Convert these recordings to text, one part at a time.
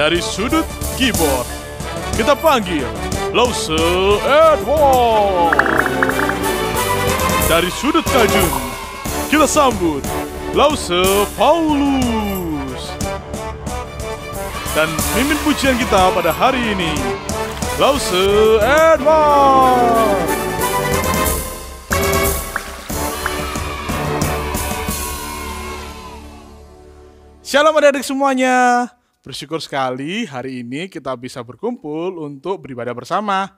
Dari sudut keyboard, kita panggil Lause Edward. Dari sudut kajun, kita sambut Lause Paulus. Dan mimpin pujian kita pada hari ini, Lause Edward. Shalom adik-adik semuanya. Bersyukur sekali hari ini kita bisa berkumpul untuk beribadah bersama.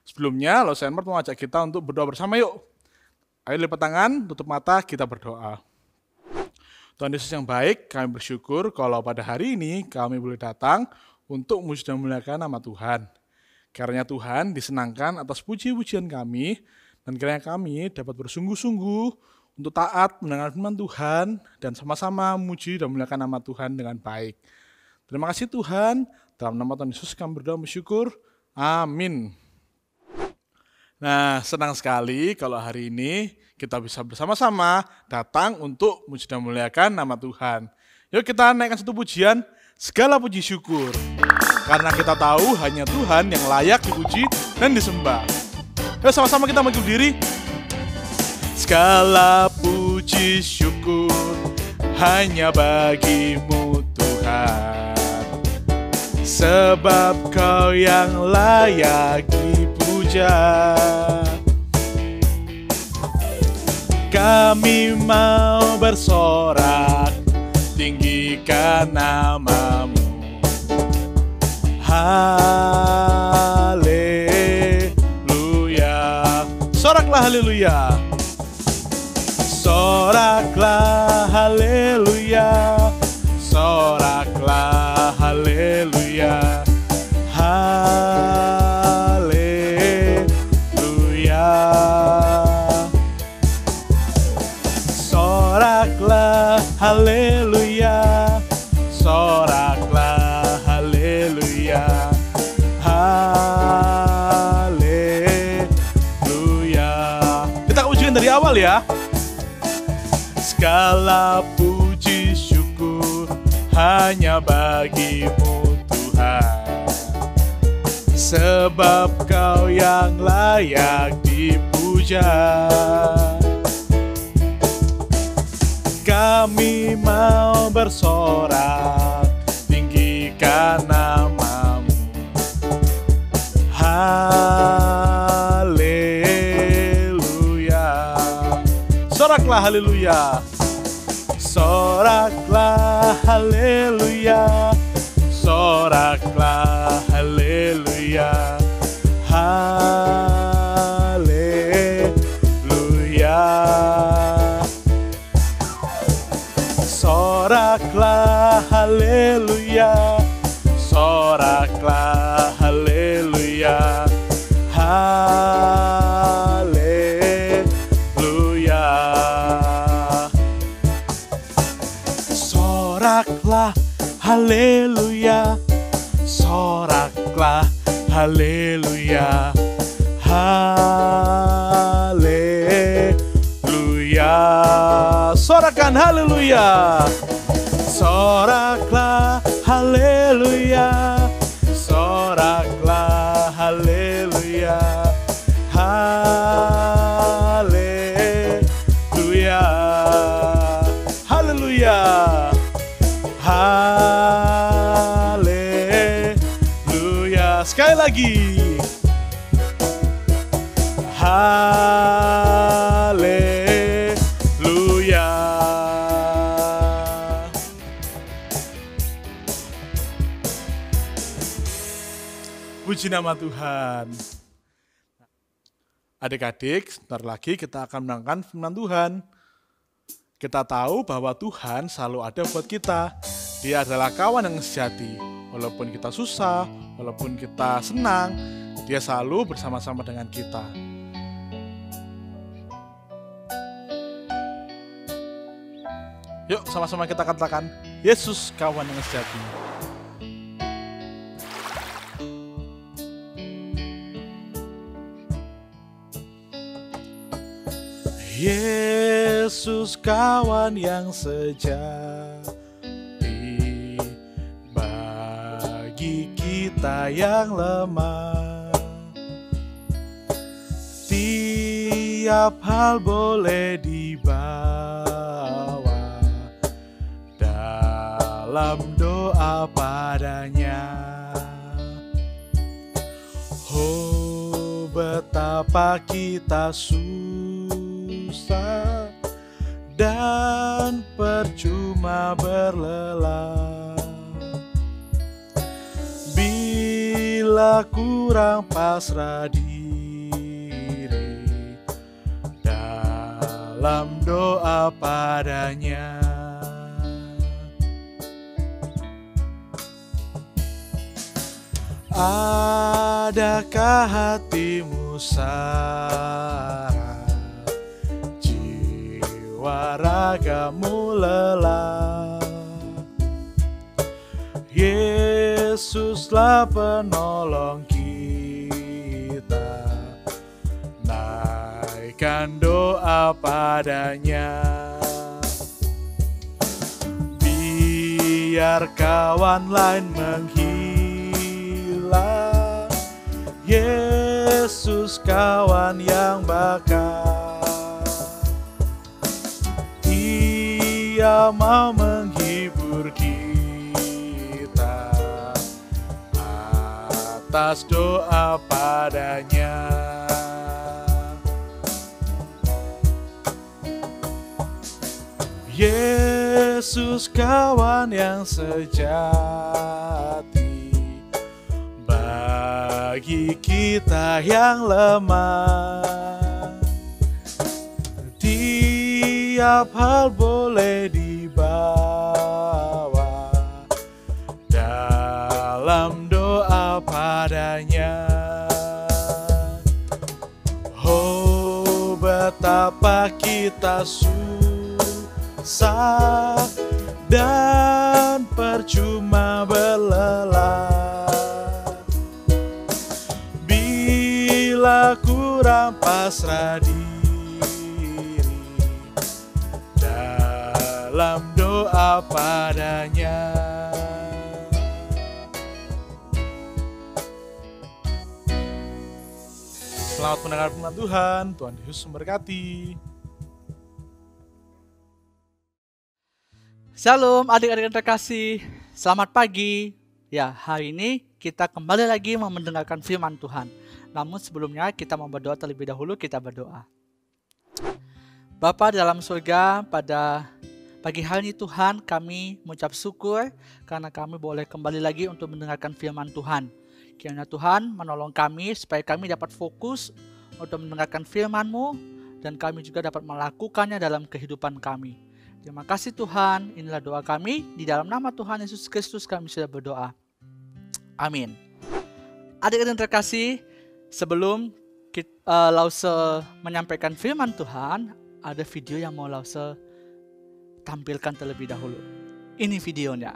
Sebelumnya, Lause Edward mau ajak kita untuk berdoa bersama yuk. Ayo lipat tangan, tutup mata, kita berdoa. Tuhan Yesus yang baik, kami bersyukur kalau pada hari ini kami boleh datang untuk memuji dan memuliakan nama Tuhan. Karena Tuhan disenangkan atas puji-pujian kami, dan kiranya kami dapat bersungguh-sungguh untuk taat mendengar firman Tuhan, dan sama-sama memuji dan memuliakan nama Tuhan dengan baik. Terima kasih Tuhan, dalam nama Tuhan Yesus kami berdoa bersyukur. Amin. Nah, senang sekali kalau hari ini kita bisa bersama-sama datang untuk memuji dan memuliakan nama Tuhan. Yuk kita naikkan satu pujian, segala puji syukur. Karena kita tahu hanya Tuhan yang layak dipuji dan disembah. Yuk sama-sama kita maju diri. Segala puji syukur hanya bagimu Tuhan. Sebab kau yang layak dipuja. Kami mau bersorak, tinggikan namamu. Haleluya. Soraklah haleluya. Soraklah haleluya. Soraklah haleluya. Haleluya. Soraklah haleluya. Soraklah haleluya. Haleluya. Kita ujian dari awal ya. Segala puji syukur hanya bagimu Tuhan. Sebab kau yang layak dipuja. Kami mau bersorak, tinggikan namamu. Haleluya. Soraklah haleluya. Soraklah haleluya. Soraklah haleluya. Haleluya. Soraklah haleluya. Soraklah haleluya. Haleluya. Soraklah haleluya. Soraklah haleluya. Haleluya. Sorakan haleluya. Soraklah haleluya. Soraklah haleluya. Haleluya. Haleluya. Haleluya. Sekali lagi. Haleluya. Puji nama Tuhan. Adik-adik, sebentar lagi kita akan mendengarkan firman Tuhan. Kita tahu bahwa Tuhan selalu ada buat kita. Dia adalah kawan yang sejati. Walaupun kita susah, walaupun kita senang, Dia selalu bersama-sama dengan kita. Yuk sama-sama kita katakan, Yesus kawan yang sejati. Yesus kawan yang sejati, kita yang lemah. Tiap hal boleh dibawa dalam doa padanya. Oh, betapa kita susah dan percuma berlelah bila kurang pasrah diri dalam doa padanya. Adakah hatimu syarat, jiwa ragamu lelah? Yesuslah penolong kita, naikkan doa padanya. Biar kawan lain menghilang, Yesus kawan yang bakal. Ia mau menghibur kita atas doa padanya. Yesus kawan yang sejati bagi kita yang lemah. Tiap hal boleh dibawa dalam doa padanya. Oh, betapa kita susah dan percuma berlelah bila kurang pasrah diri dalam doa padanya. Selamat mendengar firman Tuhan. Tuhan Yesus memberkati. Shalom adik-adik yang terkasih, selamat pagi. Ya, hari ini kita kembali lagi mau mendengarkan firman Tuhan. Namun sebelumnya kita mau berdoa terlebih dahulu, kita berdoa. Bapa dalam surga, pada pagi hari ini Tuhan kami mengucap syukur karena kami boleh kembali lagi untuk mendengarkan firman Tuhan. Kiranya Tuhan menolong kami supaya kami dapat fokus untuk mendengarkan firman-Mu dan kami juga dapat melakukannya dalam kehidupan kami. Terima kasih Tuhan, inilah doa kami. Di dalam nama Tuhan Yesus Kristus kami sudah berdoa. Amin. Adik-adik yang terkasih, sebelum Lause menyampaikan firman Tuhan, ada video yang mau Lause tampilkan terlebih dahulu. Ini videonya.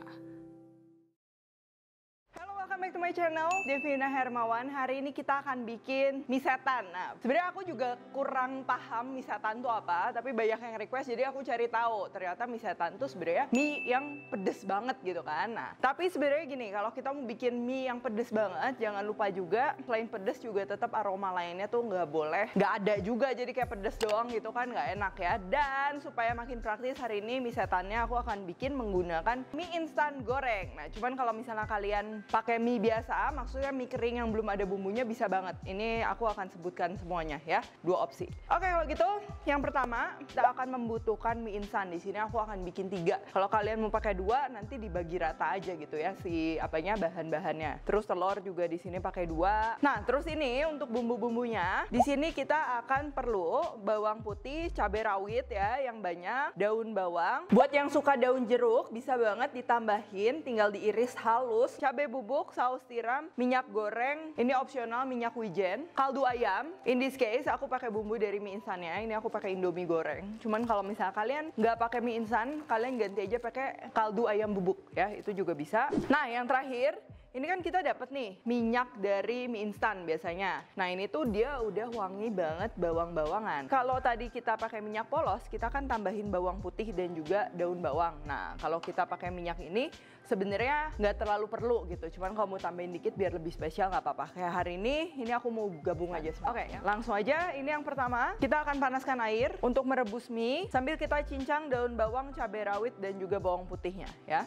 Welcome back to my channel, Devina Hermawan. Hari ini kita akan bikin mie setan. Nah, sebenarnya aku juga kurang paham mie setan itu apa, tapi banyak yang request, jadi aku cari tahu. Ternyata mie setan itu sebenarnya mie yang pedes banget gitu kan. Nah, tapi sebenarnya gini, kalau kita mau bikin mie yang pedes banget, jangan lupa juga selain pedes juga tetap aroma lainnya tuh nggak ada juga. Jadi kayak pedes doang gitu kan nggak enak ya. Dan supaya makin praktis hari ini mie setannya aku akan bikin menggunakan mie instan goreng. Nah, cuman kalau misalnya kalian pakai mie biasa, maksudnya mie kering yang belum ada bumbunya bisa banget. Ini aku akan sebutkan semuanya ya, 2 opsi. Oke, kalau gitu, yang pertama kita akan membutuhkan mie instan. Di sini aku akan bikin 3. Kalau kalian mau pakai 2, nanti dibagi rata aja gitu ya si bahan-bahannya. Terus telur juga di sini pakai 2. Nah, terus ini untuk bumbu-bumbunya, di sini kita akan perlu bawang putih, cabai rawit ya yang banyak, daun bawang. Buat yang suka daun jeruk bisa banget ditambahin, tinggal diiris halus. Cabai bubuk, saus tiram, minyak goreng, ini opsional minyak wijen, kaldu ayam. In this case aku pakai bumbu dari mie instannya, ini aku pakai Indomie goreng. Cuman kalau misalnya kalian nggak pakai mie instan, kalian ganti aja pakai kaldu ayam bubuk ya, itu juga bisa. Nah, yang terakhir ini kan kita dapat nih minyak dari mie instan biasanya. Nah ini tuh dia udah wangi banget bawang-bawangan. Kalau tadi kita pakai minyak polos, kita kan tambahin bawang putih dan juga daun bawang. Nah kalau kita pakai minyak ini sebenarnya nggak terlalu perlu gitu. Cuman kalau mau tambahin dikit biar lebih spesial nggak apa-apa. Kayak hari ini aku mau gabung aja. Oke, langsung aja. Ini yang pertama, kita akan panaskan air untuk merebus mie sambil kita cincang daun bawang, cabai rawit dan juga bawang putihnya ya.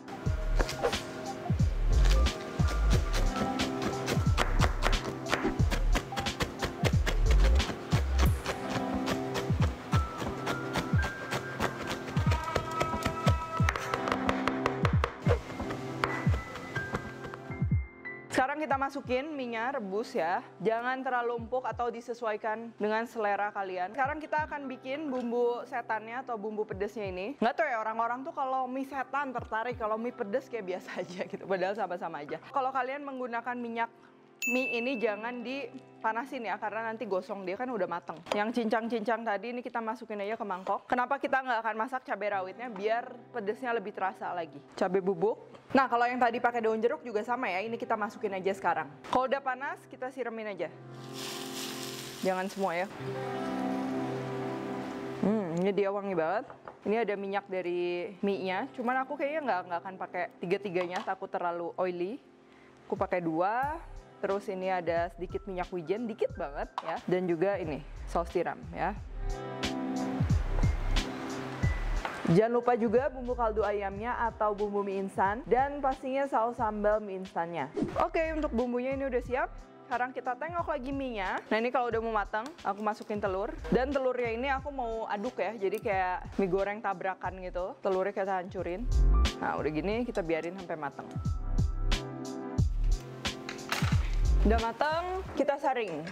Sekarang kita masukin minyak rebus ya. Jangan terlalu empuk atau disesuaikan dengan selera kalian. Sekarang kita akan bikin bumbu setannya atau bumbu pedesnya ini. Nggak tahu ya, orang-orang tuh kalau mie setan tertarik, kalau mie pedes kayak biasa aja gitu. Padahal sama-sama aja. Kalau kalian menggunakan minyak mie ini jangan dipanasin ya, karena nanti gosong, dia kan udah mateng. Yang cincang-cincang tadi ini kita masukin aja ke mangkok. Kenapa kita nggak akan masak cabai rawitnya? Biar pedesnya lebih terasa lagi. Cabai bubuk. Nah kalau yang tadi pakai daun jeruk juga sama ya, ini kita masukin aja sekarang. Kalau udah panas kita siremin aja. Jangan semua ya. Ini dia wangi banget. Ini ada minyak dari mie-nya. Cuman aku kayaknya nggak akan pakai tiga-tiganya, takut terlalu oily. Aku pakai 2. Terus ini ada sedikit minyak wijen, dikit banget ya. Dan juga ini saus tiram ya. Jangan lupa juga bumbu kaldu ayamnya atau bumbu mie instan. Dan pastinya saus sambal mie instannya. Oke, untuk bumbunya ini udah siap. Sekarang kita tengok lagi mie-nya. Nah ini kalau udah mau matang, aku masukin telur. Dan telurnya ini aku mau aduk ya. Jadi kayak mie goreng tabrakan gitu. Telurnya kita hancurin. Nah udah gini kita biarin sampai matang. Udah matang, kita saring.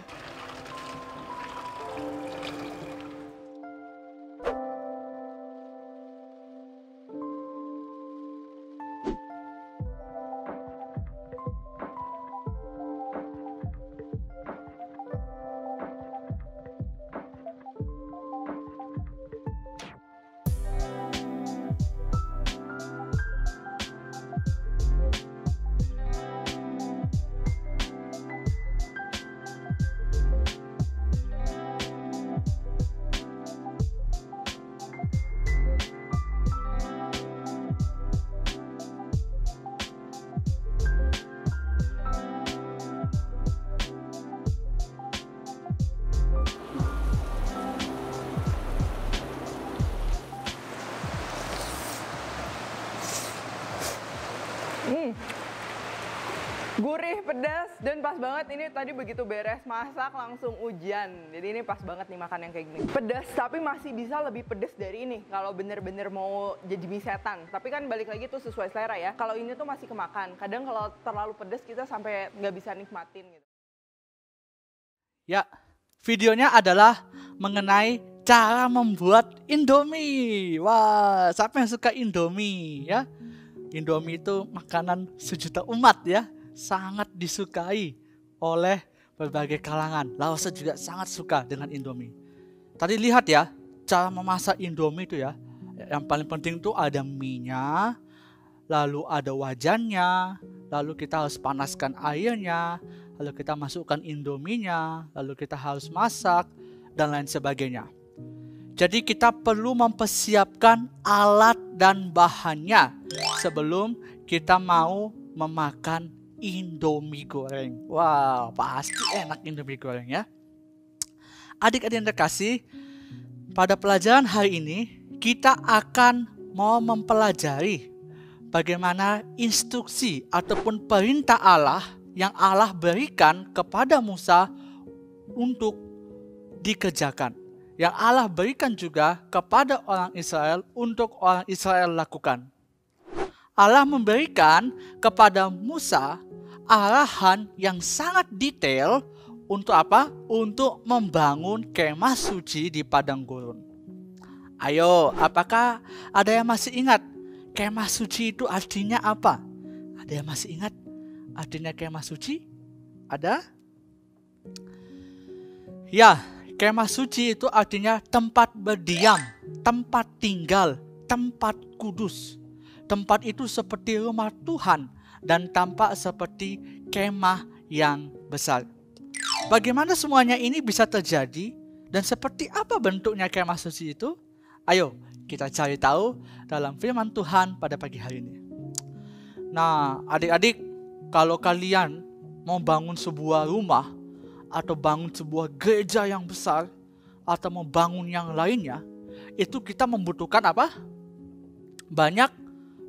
Gurih, pedas, dan pas banget. Ini tadi begitu beres masak langsung hujan. Jadi ini pas banget nih makan yang kayak gini. Pedas, tapi masih bisa lebih pedas dari ini kalau bener-bener mau jadi mie setan. Tapi kan balik lagi tuh sesuai selera ya. Kalau ini tuh masih kemakan. Kadang kalau terlalu pedas kita sampai nggak bisa nikmatin gitu. Ya, videonya adalah mengenai cara membuat Indomie. Wah, siapa yang suka Indomie ya? Indomie itu makanan sejuta umat ya. Sangat disukai oleh berbagai kalangan. Laosa juga sangat suka dengan Indomie. Tadi lihat ya, cara memasak Indomie itu ya. Yang paling penting tuh ada mie-nya, lalu ada wajannya, lalu kita harus panaskan airnya, lalu kita masukkan Indominya, lalu kita harus masak, dan lain sebagainya. Jadi kita perlu mempersiapkan alat dan bahannya sebelum kita mau memakan Indomie goreng. Wow, pasti enak Indomie goreng ya. Adik-adik yang terkasih, pada pelajaran hari ini kita akan mau mempelajari bagaimana instruksi ataupun perintah Allah yang Allah berikan kepada Musa untuk dikerjakan. Yang Allah berikan juga kepada orang Israel untuk orang Israel lakukan. Allah memberikan kepada Musa arahan yang sangat detail untuk apa? Untuk membangun kemah suci di padang gurun. Ayo, apakah ada yang masih ingat kemah suci itu artinya apa? Ada yang masih ingat artinya kemah suci? Ada? Ya, kemah suci itu artinya tempat berdiam, tempat tinggal, tempat kudus. Tempat itu seperti rumah Tuhan dan tampak seperti kemah yang besar. Bagaimana semuanya ini bisa terjadi dan seperti apa bentuknya kemah suci itu? Ayo kita cari tahu dalam firman Tuhan pada pagi hari ini. Nah, adik-adik, kalau kalian mau bangun sebuah rumah atau bangun sebuah gereja yang besar atau mau bangun yang lainnya, itu kita membutuhkan apa? Banyak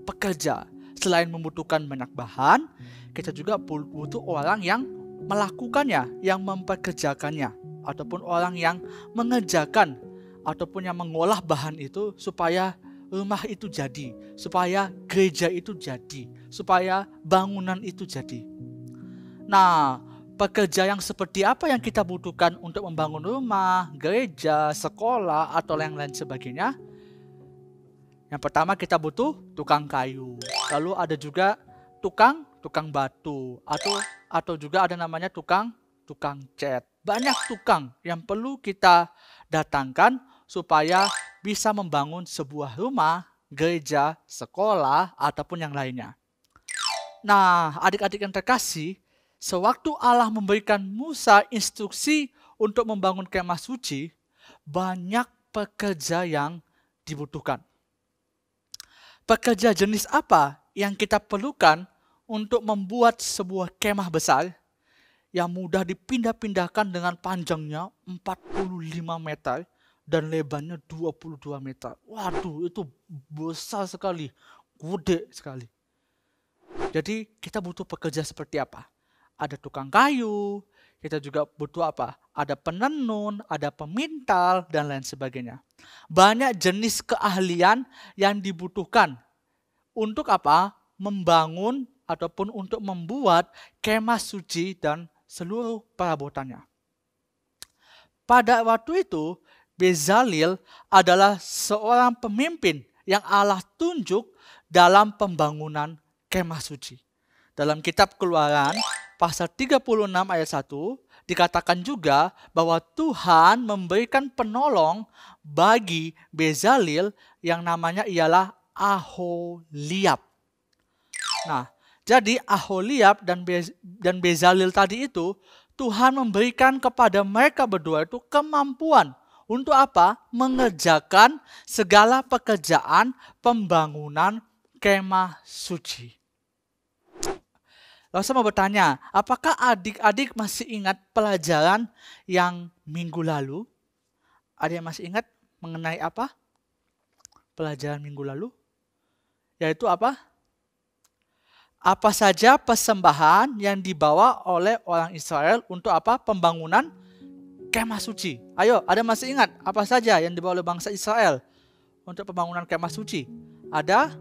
pekerja. Selain membutuhkan banyak bahan, kita juga butuh orang yang melakukannya, yang mempekerjakannya, ataupun orang yang mengerjakan ataupun yang mengolah bahan itu supaya rumah itu jadi, supaya gereja itu jadi, supaya bangunan itu jadi. Nah, pekerja yang seperti apa yang kita butuhkan untuk membangun rumah, gereja, sekolah, atau yang lain sebagainya? Yang pertama kita butuh tukang kayu. Lalu ada juga tukang batu, atau juga ada namanya tukang cat. Banyak tukang yang perlu kita datangkan supaya bisa membangun sebuah rumah, gereja, sekolah, ataupun yang lainnya. Nah, adik-adik yang terkasih, sewaktu Allah memberikan Musa instruksi untuk membangun kemah suci, banyak pekerja yang dibutuhkan. Pekerja jenis apa yang kita perlukan untuk membuat sebuah kemah besar yang mudah dipindah-pindahkan dengan panjangnya 45 meter dan lebarnya 22 meter. Waduh, itu besar sekali, gede sekali. Jadi kita butuh pekerja seperti apa? Ada tukang kayu, kita juga butuh apa? Ada penenun, ada pemintal, dan lain sebagainya. Banyak jenis keahlian yang dibutuhkan untuk apa? Membangun ataupun untuk membuat kemah suci dan seluruh perabotannya. Pada waktu itu, Bezalel adalah seorang pemimpin yang Allah tunjuk dalam pembangunan kemah suci. Dalam kitab Keluaran pasal 36 ayat 1 dikatakan juga bahwa Tuhan memberikan penolong bagi Bezalel yang namanya ialah Aholiab. Nah, jadi Aholiab dan Bezalel tadi itu Tuhan memberikan kepada mereka berdua itu kemampuan untuk apa? Mengerjakan segala pekerjaan pembangunan kemah suci. Lalu saya mau bertanya, apakah adik-adik masih ingat pelajaran yang minggu lalu? Ada yang masih ingat mengenai apa? Pelajaran minggu lalu? Yaitu apa? Apa saja persembahan yang dibawa oleh orang Israel untuk apa? Pembangunan kemah suci. Ayo, ada masih ingat apa saja yang dibawa oleh bangsa Israel untuk pembangunan kemah suci? Ada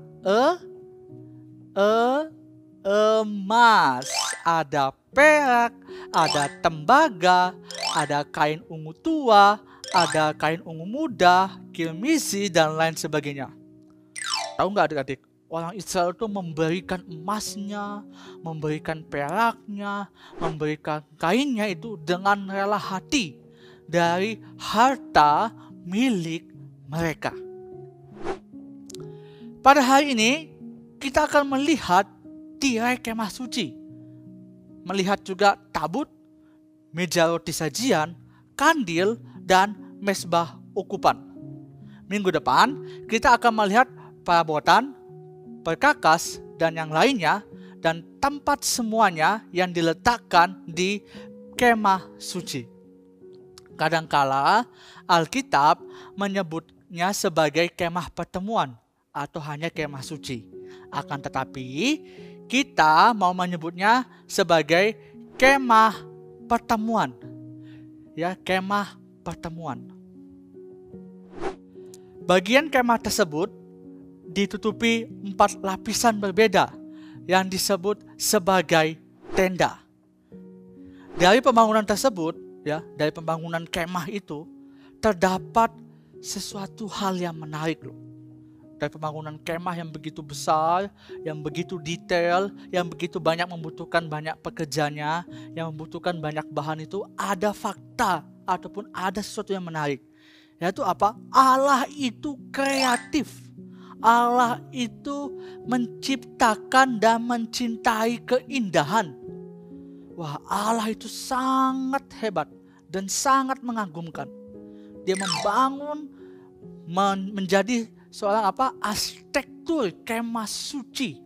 emas, ada perak, ada tembaga, ada kain ungu tua, ada kain ungu muda, kirmizi, dan lain sebagainya. Tahu nggak adik-adik? Orang Israel itu memberikan emasnya, memberikan peraknya, memberikan kainnya itu dengan rela hati dari harta milik mereka. Pada hari ini kita akan melihat tirai kemah suci, melihat juga tabut, meja roti sajian, kandil, dan mezbah ukupan. Minggu depan kita akan melihat perabotan, perkakas, dan yang lainnya, dan tempat semuanya yang diletakkan di kemah suci. Kadangkala Alkitab menyebutnya sebagai kemah pertemuan atau hanya kemah suci. Akan tetapi kita mau menyebutnya sebagai kemah pertemuan. Ya, kemah pertemuan. Bagian kemah tersebut ditutupi 4 lapisan berbeda yang disebut sebagai tenda. Dari pembangunan tersebut, ya, dari pembangunan kemah itu terdapat sesuatu hal yang menarik loh. Dari pembangunan kemah yang begitu besar, yang begitu detail, yang begitu banyak membutuhkan banyak pekerjanya, yang membutuhkan banyak bahan itu, ada fakta ataupun ada sesuatu yang menarik. Yaitu apa? Allah itu kreatif. Allah itu menciptakan dan mencintai keindahan. Wah, Allah itu sangat hebat dan sangat mengagumkan. Dia membangun menjadi seorang arsitektur kemah suci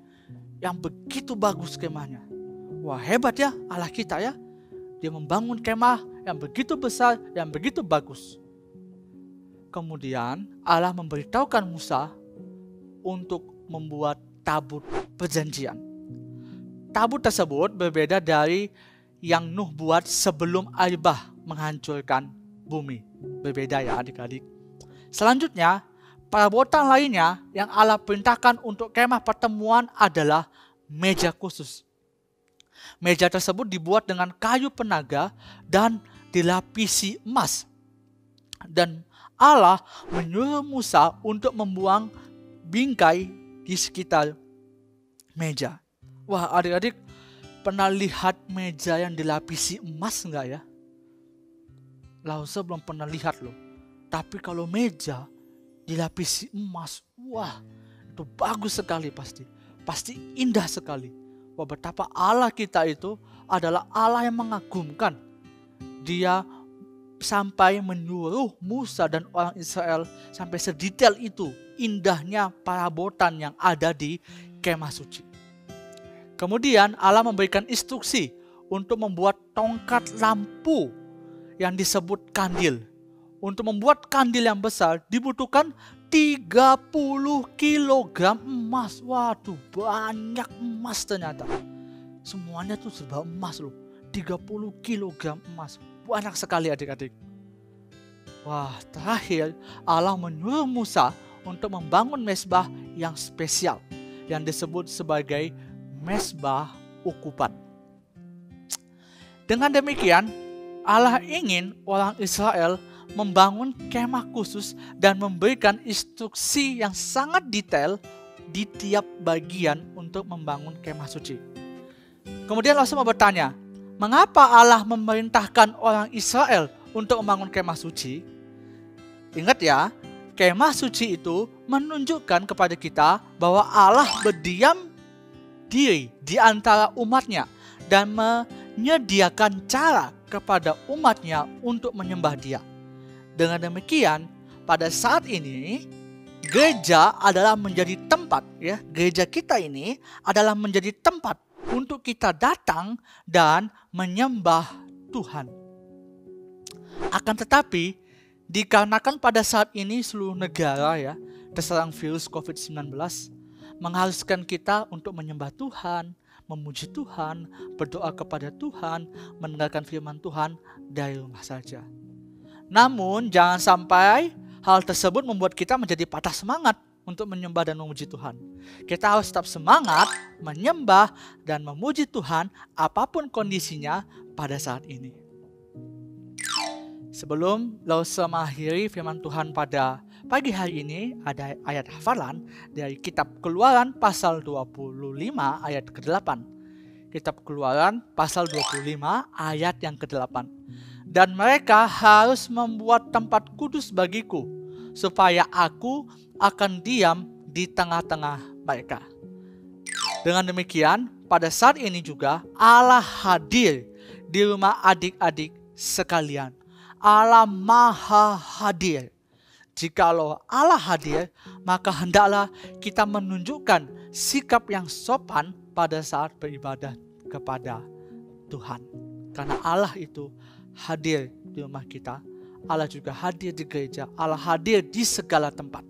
yang begitu bagus kemahnya. Wah, hebat ya Allah kita ya. Dia membangun kemah yang begitu besar, yang begitu bagus. Kemudian Allah memberitahukan Musa untuk membuat tabut perjanjian. Tabut tersebut berbeda dari yang Nuh buat sebelum air bah menghancurkan bumi. Berbeda ya adik-adik. Selanjutnya, perabotan lainnya yang Allah perintahkan untuk kemah pertemuan adalah meja khusus. Meja tersebut dibuat dengan kayu penaga dan dilapisi emas. Dan Allah menyuruh Musa untuk membuang bingkai di sekitar meja. Wah, adik-adik pernah lihat meja yang dilapisi emas enggak ya? Lausa belum pernah lihat loh. Tapi kalau meja dilapisi emas, wah, itu bagus sekali pasti. Pasti indah sekali. Wah, betapa Allah kita itu adalah Allah yang mengagumkan. Dia sampai menyuruh Musa dan orang Israel sampai sedetail itu indahnya perabotan yang ada di kemah suci. Kemudian Allah memberikan instruksi untuk membuat tongkat lampu yang disebut kandil. Untuk membuat kandil yang besar dibutuhkan 30 kg emas. Waduh, banyak emas ternyata. Semuanya tuh serba emas loh. 30 kg emas. Banyak sekali adik-adik. Wah, terakhir Allah menyuruh Musa untuk membangun mezbah yang spesial yang disebut sebagai mezbah ukupan. Dengan demikian, Allah ingin orang Israel membangun kemah khusus dan memberikan instruksi yang sangat detail di tiap bagian untuk membangun kemah suci. Kemudian Rasul bertanya, mengapa Allah memerintahkan orang Israel untuk membangun kemah suci? Ingat ya, kemah suci itu menunjukkan kepada kita bahwa Allah berdiam diri di antara umatnya dan menyediakan cara kepada umatnya untuk menyembah Dia. Dengan demikian, pada saat ini gereja adalah menjadi tempat ya, gereja kita ini adalah menjadi tempat untuk kita datang dan menyembah Tuhan. Akan tetapi, dikarenakan pada saat ini seluruh negara ya terserang virus COVID-19, mengharuskan kita untuk menyembah Tuhan, memuji Tuhan, berdoa kepada Tuhan, mendengarkan firman Tuhan dari rumah saja. Namun jangan sampai hal tersebut membuat kita menjadi patah semangat untuk menyembah dan memuji Tuhan. Kita harus tetap semangat menyembah dan memuji Tuhan apapun kondisinya pada saat ini. Sebelum Lausa mengakhiri firman Tuhan pada pagi hari ini, ada ayat hafalan dari kitab Keluaran pasal 25 ayat ke-8. Kitab Keluaran pasal 25 ayat yang ke-8. Dan mereka harus membuat tempat kudus bagiku, supaya aku akan diam di tengah-tengah mereka. Dengan demikian, pada saat ini juga Allah hadir di rumah adik-adik sekalian. Allah Maha Hadir. Jikalau Allah hadir, maka hendaklah kita menunjukkan sikap yang sopan pada saat beribadah kepada Tuhan. Karena Allah itu hadir di rumah kita, Allah juga hadir di gereja, Allah hadir di segala tempat.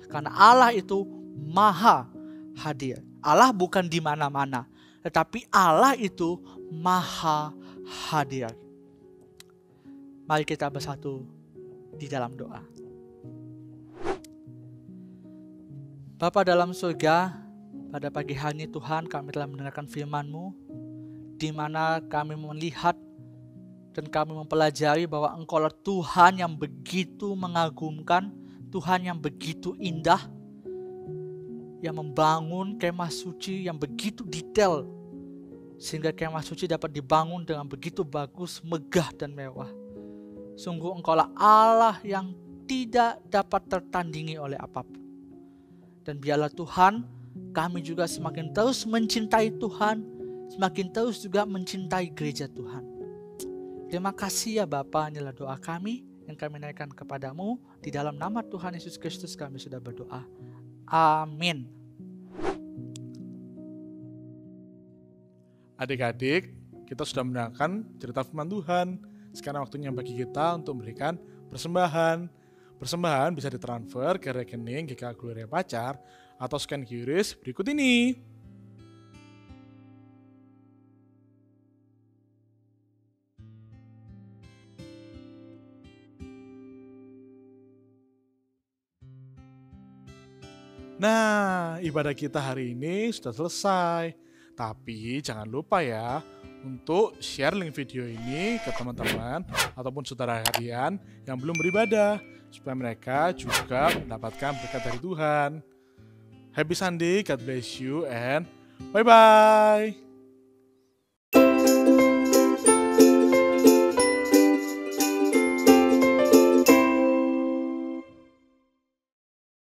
Karena Allah itu Maha Hadir. Allah bukan di mana-mana, tetapi Allah itu Maha Hadir. Mari kita bersatu di dalam doa. Bapa dalam surga, pada pagi hari ini Tuhan kami telah mendengarkan firman-Mu, di mana kami melihat dan kami mempelajari bahwa Engkaulah Tuhan yang begitu mengagumkan, Tuhan yang begitu indah, yang membangun kemah suci yang begitu detail, sehingga kemah suci dapat dibangun dengan begitu bagus, megah dan mewah. Sungguh Engkaulah Allah yang tidak dapat tertandingi oleh apapun. Dan biarlah Tuhan, kami juga semakin terus mencintai Tuhan, semakin terus juga mencintai gereja Tuhan. Terima kasih ya Bapa, inilah doa kami yang kami naikkan kepadamu. Di dalam nama Tuhan Yesus Kristus kami sudah berdoa. Amin. Adik-adik, kita sudah mendengarkan cerita firman Tuhan. Sekarang waktunya bagi kita untuk memberikan persembahan. Persembahan bisa ditransfer ke rekening GKA Gloria Pacar atau scan QRIS berikut ini. Nah, ibadah kita hari ini sudah selesai. Tapi jangan lupa ya untuk share link video ini ke teman-teman ataupun saudara kalian yang belum beribadah supaya mereka juga mendapatkan berkat dari Tuhan. Happy Sunday, God bless you, and bye-bye.